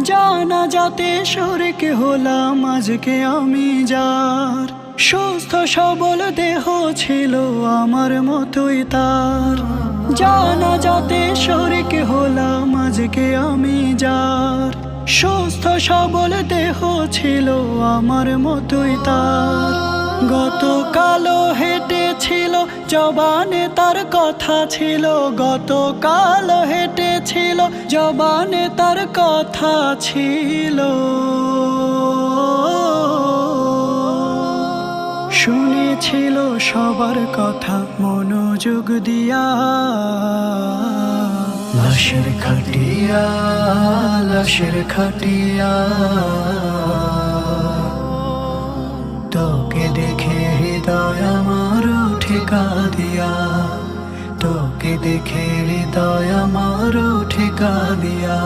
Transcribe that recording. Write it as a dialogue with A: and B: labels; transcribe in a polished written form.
A: জানা যাতে শরিক হলাম আজকে আমি যার, সুস্থ সবল দেহ ছিল আমার মতোই তার। জানা যাতে শরিক হলাম আজকে আমি যার, সুস্থ সবল দেহ ছিল আমার মতোই তার। গতকালও হেঁটেছিল জবানে তার কথা ছিল, গতকালও হেঁটেছিল জবানে তার কথা ছিল। শুনেছিল সবার কথা মনোযোগ দিয়া, লাশের খাটিয়া লাশের খাটিয়া তোকে দেখে হৃদয় আমার ঠিকা দিয়া, তোকে দেখে হৃদয় আমার ঠিকা দিয়া।